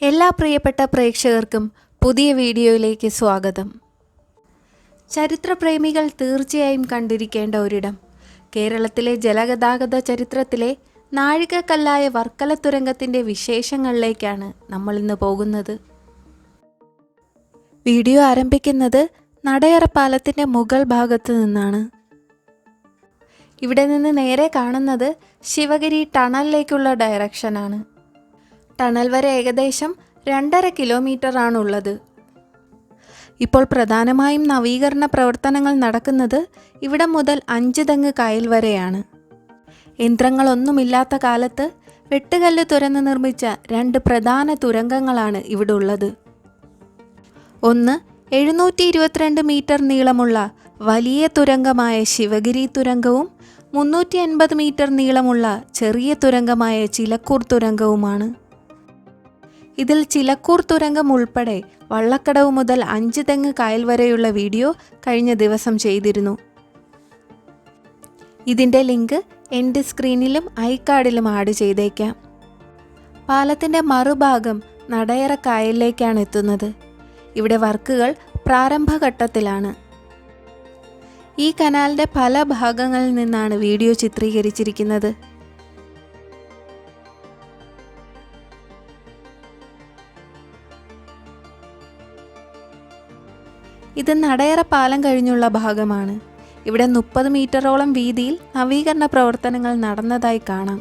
എല്ലാ പ്രിയപ്പെട്ട പ്രേക്ഷകർക്കും പുതിയ വീഡിയോയിലേക്ക് സ്വാഗതം. ചരിത്രപ്രേമികൾ തീർച്ചയായും കണ്ടിരിക്കേണ്ട ഒരിടം. കേരളത്തിലെ ജലഗതാഗത ചരിത്രത്തിലെ നാഴികക്കല്ലായ വർക്കല തുരങ്കത്തിൻ്റെ വിശേഷങ്ങളിലേക്കാണ് നമ്മൾ ഇന്ന് പോകുന്നത്. വീഡിയോ ആരംഭിക്കുന്നത് നടയറ പാലത്തിൻ്റെ മുകൾ ഭാഗത്ത് നിന്നാണ്. ഇവിടെ നിന്ന് നേരെ കാണുന്നത് ശിവഗിരി ടണലിലേക്കുള്ള ഡയറക്ഷനാണ്. ടണൽ വരെ ഏകദേശം 2.5 കിലോമീറ്ററാണുള്ളത്. ഇപ്പോൾ പ്രധാനമായും നവീകരണ പ്രവർത്തനങ്ങൾ നടക്കുന്നത് ഇവിടം മുതൽ 5 തെങ്ങ് കായൽ വരെയാണ്. യന്ത്രങ്ങളൊന്നുമില്ലാത്ത കാലത്ത് വെട്ടുകല്ല് തുരന്ന് നിർമ്മിച്ച 2 പ്രധാന തുരങ്കങ്ങളാണ് ഇവിടെ ഉള്ളത്. ഒന്ന് 722 മീറ്റർ നീളമുള്ള വലിയ തുരങ്കമായ ശിവഗിരി തുരങ്കവും 380 മീറ്റർ നീളമുള്ള ചെറിയ തുരങ്കമായ ചിലക്കൂർ തുരങ്കവുമാണ്. ഇതിൽ ചിലക്കൂർ തുരങ്കം ഉൾപ്പെടെ വള്ളക്കടവ് മുതൽ 5 തെങ്ങ് കായൽ വരെയുള്ള വീഡിയോ കഴിഞ്ഞ ദിവസം ചെയ്തിരുന്നു. ഇതിൻ്റെ ലിങ്ക് എൻ്റെ സ്ക്രീനിലും ഐക്കാർഡിലും ആഡ് ചെയ്തേക്കാം. പാലത്തിൻ്റെ മറുഭാഗം നടയറ കായലിലേക്കാണ് എത്തുന്നത്. ഇവിടെ വർക്കുകൾ പ്രാരംഭഘട്ടത്തിലാണ്. ഈ കനാലിൻ്റെ പല ഭാഗങ്ങളിൽ നിന്നാണ് വീഡിയോ ചിത്രീകരിച്ചിരിക്കുന്നത്. ഇത് നടയറ പാലം കഴിഞ്ഞുള്ള ഭാഗമാണ്. ഇവിടെ 30 മീറ്ററോളം വീതിയിൽ നവീകരണ പ്രവർത്തനങ്ങൾ നടന്നതായി കാണാം.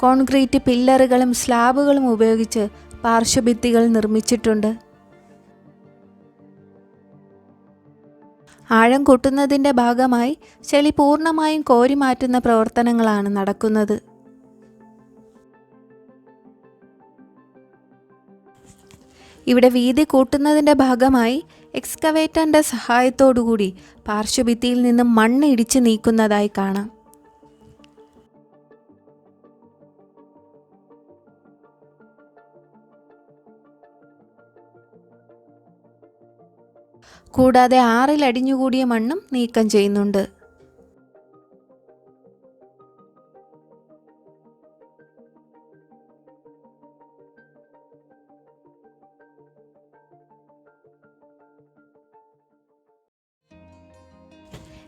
കോൺക്രീറ്റ് പില്ലറുകളും സ്ലാബുകളും ഉപയോഗിച്ച് പാർശ്വഭിത്തികൾ നിർമ്മിച്ചിട്ടുണ്ട്. ആഴം കൂട്ടുന്നതിൻ്റെ ഭാഗമായി ചെളി പൂർണ്ണമായും കോരി മാറ്റുന്ന പ്രവർത്തനങ്ങളാണ് നടക്കുന്നത്. ഇവിടെ വീതി കൂട്ടുന്നതിൻ്റെ ഭാഗമായി എക്സ്കവേറ്ററിൻ്റെ സഹായത്തോടുകൂടി പാർശ്വഭിത്തിയിൽ നിന്നും മണ്ണ് ഇടിച്ചു നീക്കുന്നതായി കാണാം. കൂടാതെ 6 അടിഞ്ഞുകൂടിയ മണ്ണും നീക്കം ചെയ്യുന്നുണ്ട്.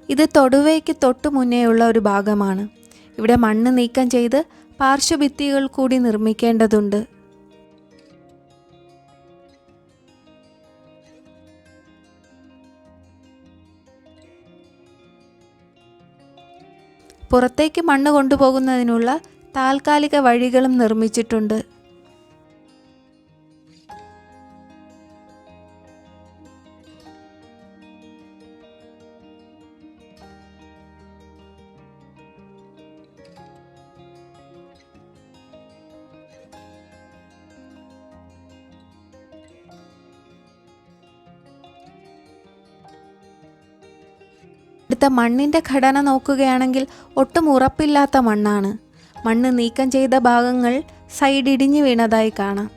ഇത് തൊടുവയ്ക്ക് തൊട്ടു മുന്നേയുള്ള ഒരു ഭാഗമാണ്. ഇവിടെ മണ്ണ് നീക്കം ചെയ്ത് പാർശ്വഭിത്തികൾ കൂടി നിർമ്മിക്കേണ്ടതുണ്ട്. പുറത്തേക്ക് മണ്ണ് കൊണ്ടുപോകുന്നതിനുള്ള താൽക്കാലിക വഴികളും നിർമ്മിച്ചിട്ടുണ്ട്. അടുത്ത മണ്ണിൻ്റെ ഘടന നോക്കുകയാണെങ്കിൽ ഒട്ടും ഉറപ്പില്ലാത്ത മണ്ണാണ്. മണ്ണ് നീക്കം ചെയ്ത ഭാഗങ്ങൾ സൈഡ് ഇടിഞ്ഞു വീണതായി കാണാം.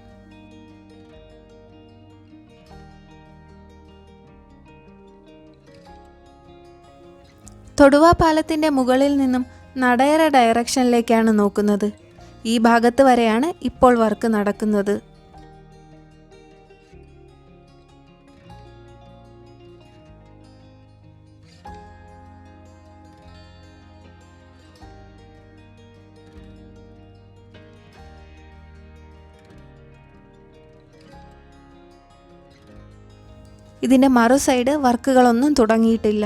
തൊടുവ പാലത്തിൻ്റെ മുകളിൽ നിന്നും നടയറ ഡയറക്ഷനിലേക്കാണ് നോക്കുന്നത്. ഈ ഭാഗത്ത് വരെയാണ് ഇപ്പോൾ വർക്ക് നടക്കുന്നത്. ഇതിൻ്റെ മറു സൈഡ് വർക്കുകളൊന്നും തുടങ്ങിയിട്ടില്ല.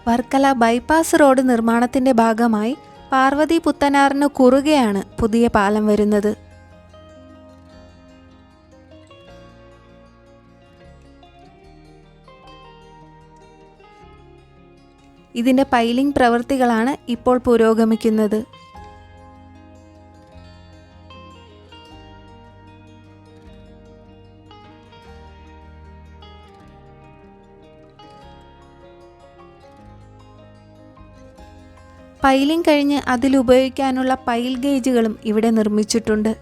വർക്കല ബൈപ്പാസ് റോഡ് നിർമ്മാണത്തിൻ്റെ ഭാഗമായി പാർവതി പുത്തനാറിന് കുറുകെയാണ് പുതിയ പാലം വരുന്നത്. ഇതിൻ്റെ പൈലിംഗ് പ്രവൃത്തികളാണ് ഇപ്പോൾ പുരോഗമിക്കുന്നത്. പൈലിംഗ് കഴിഞ്ഞ് അതിലുപയോഗിക്കാനുള്ള പൈൽ ഗേജുകളും ഇവിടെ നിർമ്മിച്ചിട്ടുണ്ട്.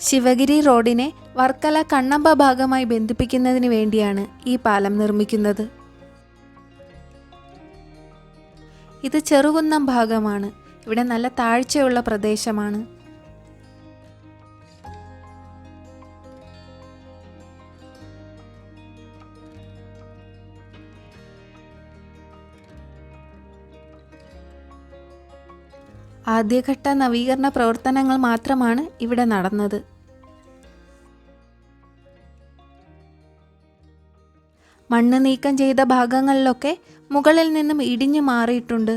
ശിവഗിരി റോഡിനെ വർക്കല കണ്ണമ്പ ഭാഗമായി ബന്ധിപ്പിക്കുന്നതിന് വേണ്ടിയാണ് ഈ പാലം നിർമ്മിക്കുന്നത്. ഇത് ചെറുകുന്നം ഭാഗമാണ്. ഇവിടെ നല്ല താഴ്ചയുള്ള പ്രദേശമാണ്. ആദ്യഘട്ട നവീകരണ പ്രവർത്തനങ്ങൾ മാത്രമാണ് ഇവിടെ നടന്നത്. മണ്ണ് നീക്കം ചെയ്ത ഭാഗങ്ങളിലൊക്കെ മുകളിൽ നിന്നും ഇടിഞ്ഞു മാറിയിട്ടുണ്ട്.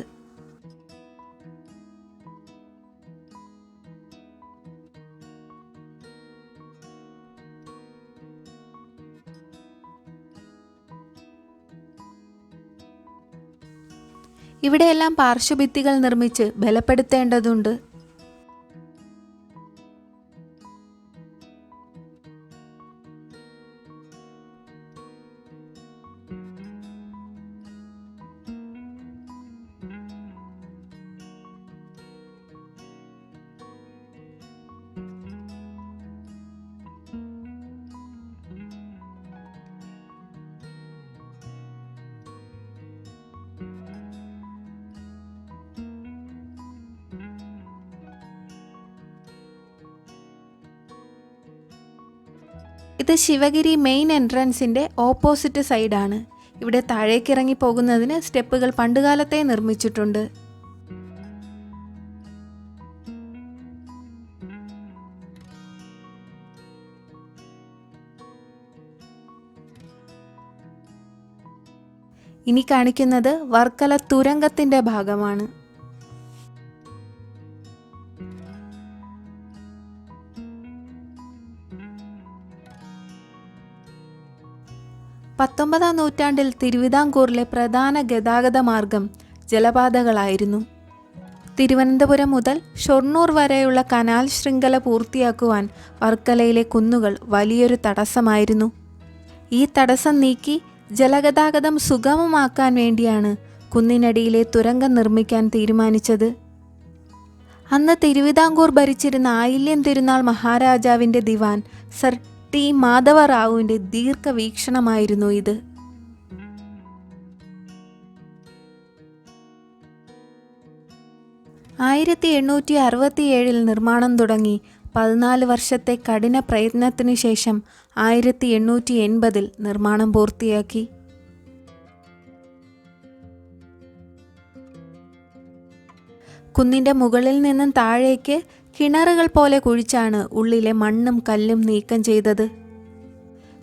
ഇവിടെയെല്ലാം പാർശ്വഭിത്തികൾ നിർമ്മിച്ച് ബലപ്പെടുത്തേണ്ടതുണ്ട്. ഇത് ശിവഗിരി മെയിൻ എൻട്രൻസിൻ്റെ ഓപ്പോസിറ്റ് സൈഡാണ്. ഇവിടെ താഴേക്കിറങ്ങി പോകുന്നതിന് സ്റ്റെപ്പുകൾ പണ്ടുകാലത്തെ നിർമ്മിച്ചിട്ടുണ്ട്. ഇനി കാണിക്കുന്നത് വർക്കല തുരങ്കത്തിൻ്റെ ഭാഗമാണ്. പത്തൊമ്പതാം നൂറ്റാണ്ടിൽ തിരുവിതാംകൂറിലെ പ്രധാന ഗതാഗത മാർഗം ജലപാതകളായിരുന്നു. തിരുവനന്തപുരം മുതൽ ഷൊർണൂർ വരെയുള്ള കനാൽ ശൃംഖല പൂർത്തിയാക്കുവാൻ വർക്കലയിലെ കുന്നുകൾ വലിയൊരു തടസ്സമായിരുന്നു. ഈ തടസ്സം നീക്കി ജലഗതാഗതം സുഗമമാക്കാൻ വേണ്ടിയാണ് കുന്നിനടിയിലെ തുരങ്കം നിർമ്മിക്കാൻ തീരുമാനിച്ചത്. അന്ന് തിരുവിതാംകൂർ ഭരിച്ചിരുന്ന ആയില്യം തിരുനാൾ മഹാരാജാവിൻ്റെ ദിവാൻ സർ ടി മാധവറാവുവിൻ്റെ ദീർഘവീക്ഷണമായിരുന്നു ഇത്. ആയിരത്തി 1867 നിർമ്മാണം തുടങ്ങി 14 വർഷത്തെ കഠിന പ്രയത്നത്തിനു ശേഷം 1880 നിർമ്മാണം പൂർത്തിയാക്കി. കുന്നിൻ്റെ മുകളിൽ നിന്നും താഴേക്ക് കിണറുകൾ പോലെ കുഴിച്ചാണ് ഉള്ളിലെ മണ്ണും കല്ലും നീക്കം ചെയ്തത്.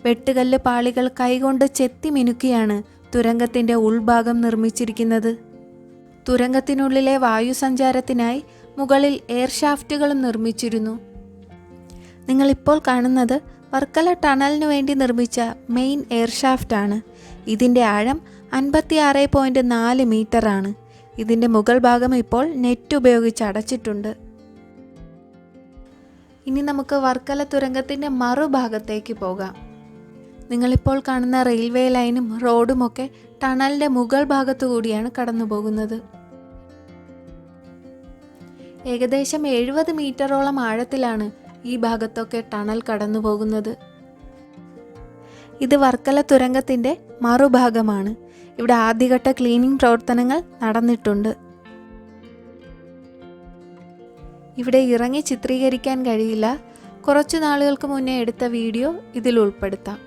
വെട്ടുകല്ല് പാളികൾ കൈകൊണ്ട് ചെത്തി മിനുക്കിയാണ് തുരങ്കത്തിൻ്റെ ഉൾഭാഗം നിർമ്മിച്ചിരിക്കുന്നത്. തുരങ്കത്തിനുള്ളിലെ വായുസഞ്ചാരത്തിനായി മുകളിൽ എയർ ഷാഫ്റ്റുകളും നിർമ്മിച്ചിരുന്നു. നിങ്ങളിപ്പോൾ കാണുന്നത് വർക്കല ടണലിനു വേണ്ടി നിർമ്മിച്ച മെയിൻ എയർ ഷാഫ്റ്റാണ്. ഇതിൻ്റെ ആഴം 56.4 മീറ്ററാണ്. ഇതിൻ്റെ മുകൾ ഭാഗം ഇപ്പോൾ നെറ്റ് ഉപയോഗിച്ച് അടച്ചിട്ടുണ്ട്. ഇനി നമുക്ക് വർക്കല തുരങ്കത്തിൻ്റെ മറുഭാഗത്തേക്ക് പോകാം. നിങ്ങളിപ്പോൾ കാണുന്ന റെയിൽവേ ലൈനും റോഡുമൊക്കെ ടണലിൻ്റെ മുകൾ ഭാഗത്തു കൂടിയാണ് കടന്നു പോകുന്നത്. ഏകദേശം 70 മീറ്ററോളം ആഴത്തിലാണ് ഈ ഭാഗത്തൊക്കെ ടണൽ കടന്നു പോകുന്നത്. ഇത് വർക്കല തുരങ്കത്തിൻ്റെ മറുഭാഗമാണ്. ഇവിടെ ആദ്യഘട്ട ക്ലീനിംഗ് പ്രവർത്തനങ്ങൾ നടന്നിട്ടുണ്ട്. ഇവിടെ ഇറങ്ങി ചിത്രീകരിക്കാൻ കഴിയില്ല. കുറച്ചു നാളുകൾക്ക് മുന്നേ എടുത്ത വീഡിയോ ഇതിൽ ഉൾപ്പെടുത്താം.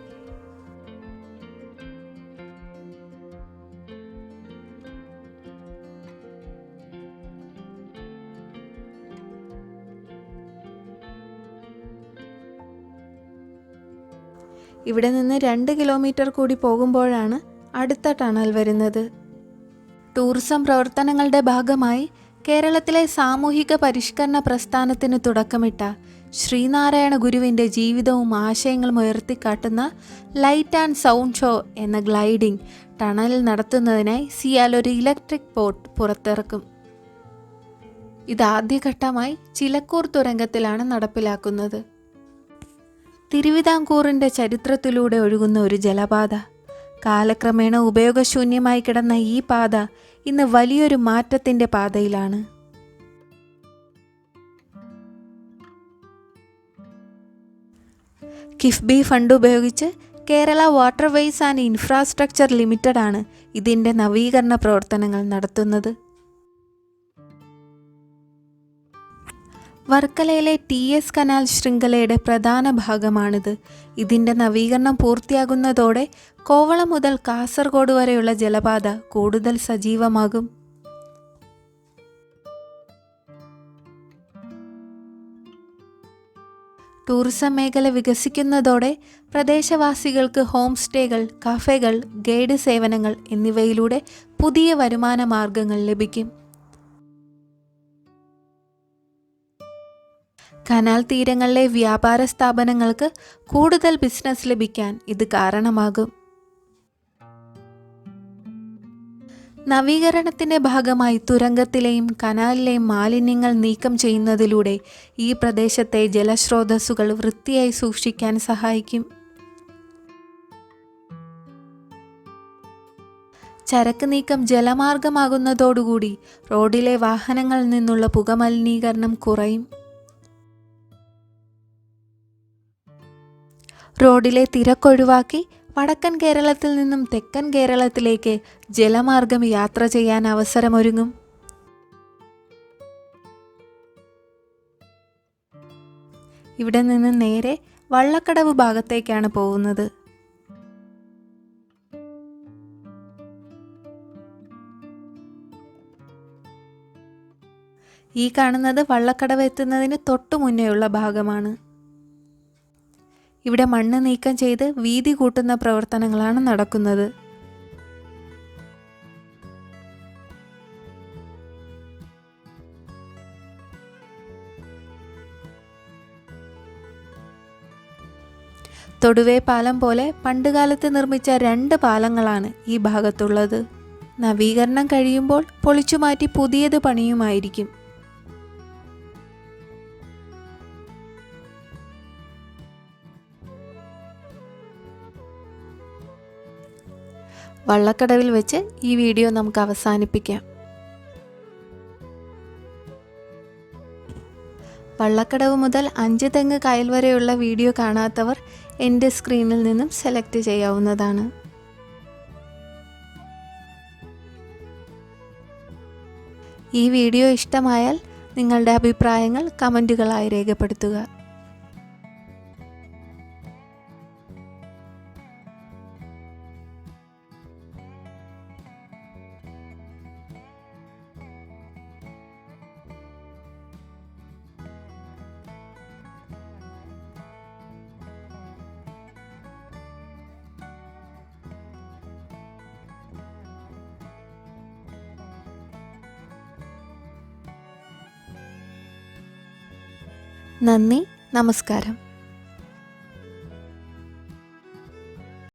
ഇവിടെ നിന്ന് 2 കിലോമീറ്റർ കൂടി പോകുമ്പോഴാണ് അടുത്ത ടണൽ വരുന്നത്. ടൂറിസം പ്രവർത്തനങ്ങളുടെ ഭാഗമായി കേരളത്തിലെ സാമൂഹിക പരിഷ്കരണ പ്രസ്ഥാനത്തിന് തുടക്കമിട്ട ശ്രീനാരായണ ഗുരുവിൻ്റെ ജീവിതവും ആശയങ്ങളും ഉയർത്തിക്കാട്ടുന്ന ലൈറ്റ് ആൻഡ് സൗണ്ട് ഷോ എന്ന ഗ്ലൈഡിംഗ് ടണലിൽ നടത്തുന്നതിനായി സിയാൽ ഒരു ഇലക്ട്രിക് ബോട്ട് പുറത്തിറക്കും. ഇതാദ്യഘട്ടമായി ചിലക്കൂർ തുരങ്കത്തിലാണ് നടപ്പിലാക്കുന്നത്. തിരുവിതാംകൂറിൻ്റെ ചരിത്രത്തിലൂടെ ഒഴുകുന്ന ഒരു ജലപാത. കാലക്രമേണ ഉപയോഗശൂന്യമായി കിടന്ന ഈ പാത ഇന്ന് വലിയൊരു മാറ്റത്തിൻ്റെ പാതയിലാണ്. കിഫ്ബി ഫണ്ട് ഉപയോഗിച്ച് Kerala waterways and infrastructure limited ആണ് ഇതിൻ്റെ നവീകരണ പ്രവർത്തനങ്ങൾ നടത്തുന്നത്. വർക്കലയിലെ TS കനാൽ ശൃംഖലയുടെ പ്രധാന ഭാഗമാണിത്. ഇതിൻ്റെ നവീകരണം പൂർത്തിയാകുന്നതോടെ കോവളം മുതൽ കാസർഗോഡ് വരെയുള്ള ജലപാത കൂടുതൽ സജീവമാകും. ടൂറിസം മേഖല വികസിക്കുന്നതോടെ പ്രദേശവാസികൾക്ക് ഹോം സ്റ്റേകൾ, കഫേകൾ, ഗൈഡ് സേവനങ്ങൾ എന്നിവയിലൂടെ പുതിയ വരുമാന മാർഗങ്ങൾ ലഭിക്കും. കനാൽ തീരങ്ങളിലെ വ്യാപാര സ്ഥാപനങ്ങൾക്ക് കൂടുതൽ ബിസിനസ് ലഭിക്കാൻ ഇത് കാരണമാകും. നവീകരണത്തിൻ്റെ ഭാഗമായി തുരങ്കത്തിലെയും കനാലിലെയും മാലിന്യങ്ങൾ നീക്കം ചെയ്യുന്നതിലൂടെ ഈ പ്രദേശത്തെ ജലസ്രോതസ്സുകൾ വൃത്തിയായി സൂക്ഷിക്കാൻ സഹായിക്കും. ചരക്ക് നീക്കം ജലമാർഗമാകുന്നതോടുകൂടി റോഡിലെ വാഹനങ്ങളിൽ നിന്നുള്ള പുകമലിനീകരണം കുറയും. റോഡിലെ തിരക്കൊഴിവാക്കി വടക്കൻ കേരളത്തിൽ നിന്നും തെക്കൻ കേരളത്തിലേക്ക് ജലമാർഗം യാത്ര ചെയ്യാൻ അവസരമൊരുങ്ങും. ഇവിടെ നിന്ന് നേരെ വള്ളക്കടവ് ഭാഗത്തേക്കാണ് പോകുന്നത്. ഈ കാണുന്നത് വള്ളക്കടവ് എത്തുന്നതിന് തൊട്ടു മുന്നേയുള്ള ഭാഗമാണ്. ഇവിടെ മണ്ണ് നീക്കം ചെയ്ത് വീതി കൂട്ടുന്ന പ്രവർത്തനങ്ങളാണ് നടക്കുന്നത്. തൊടുവേ പാലം പോലെ പണ്ടുകാലത്ത് നിർമ്മിച്ച 2 പാലങ്ങളാണ് ഈ ഭാഗത്തുള്ളത്. നവീകരണം കഴിയുമ്പോൾ പൊളിച്ചുമാറ്റി പുതിയത് പണിയുമായിരിക്കും. വള്ളക്കടവിൽ വെച്ച് ഈ വീഡിയോ നമുക്ക് അവസാനിപ്പിക്കാം. വള്ളക്കടവ് മുതൽ 5 തെങ്ങ് കായൽ വരെയുള്ള വീഡിയോ കാണാത്തവർ എൻ്റെ സ്ക്രീനിൽ നിന്നും സെലക്ട് ചെയ്യാവുന്നതാണ്. ഈ വീഡിയോ ഇഷ്ടമായാൽ നിങ്ങളുടെ അഭിപ്രായങ്ങൾ കമൻറ്റുകളായി രേഖപ്പെടുത്തുക. നന്ദി, നമസ്കാരം.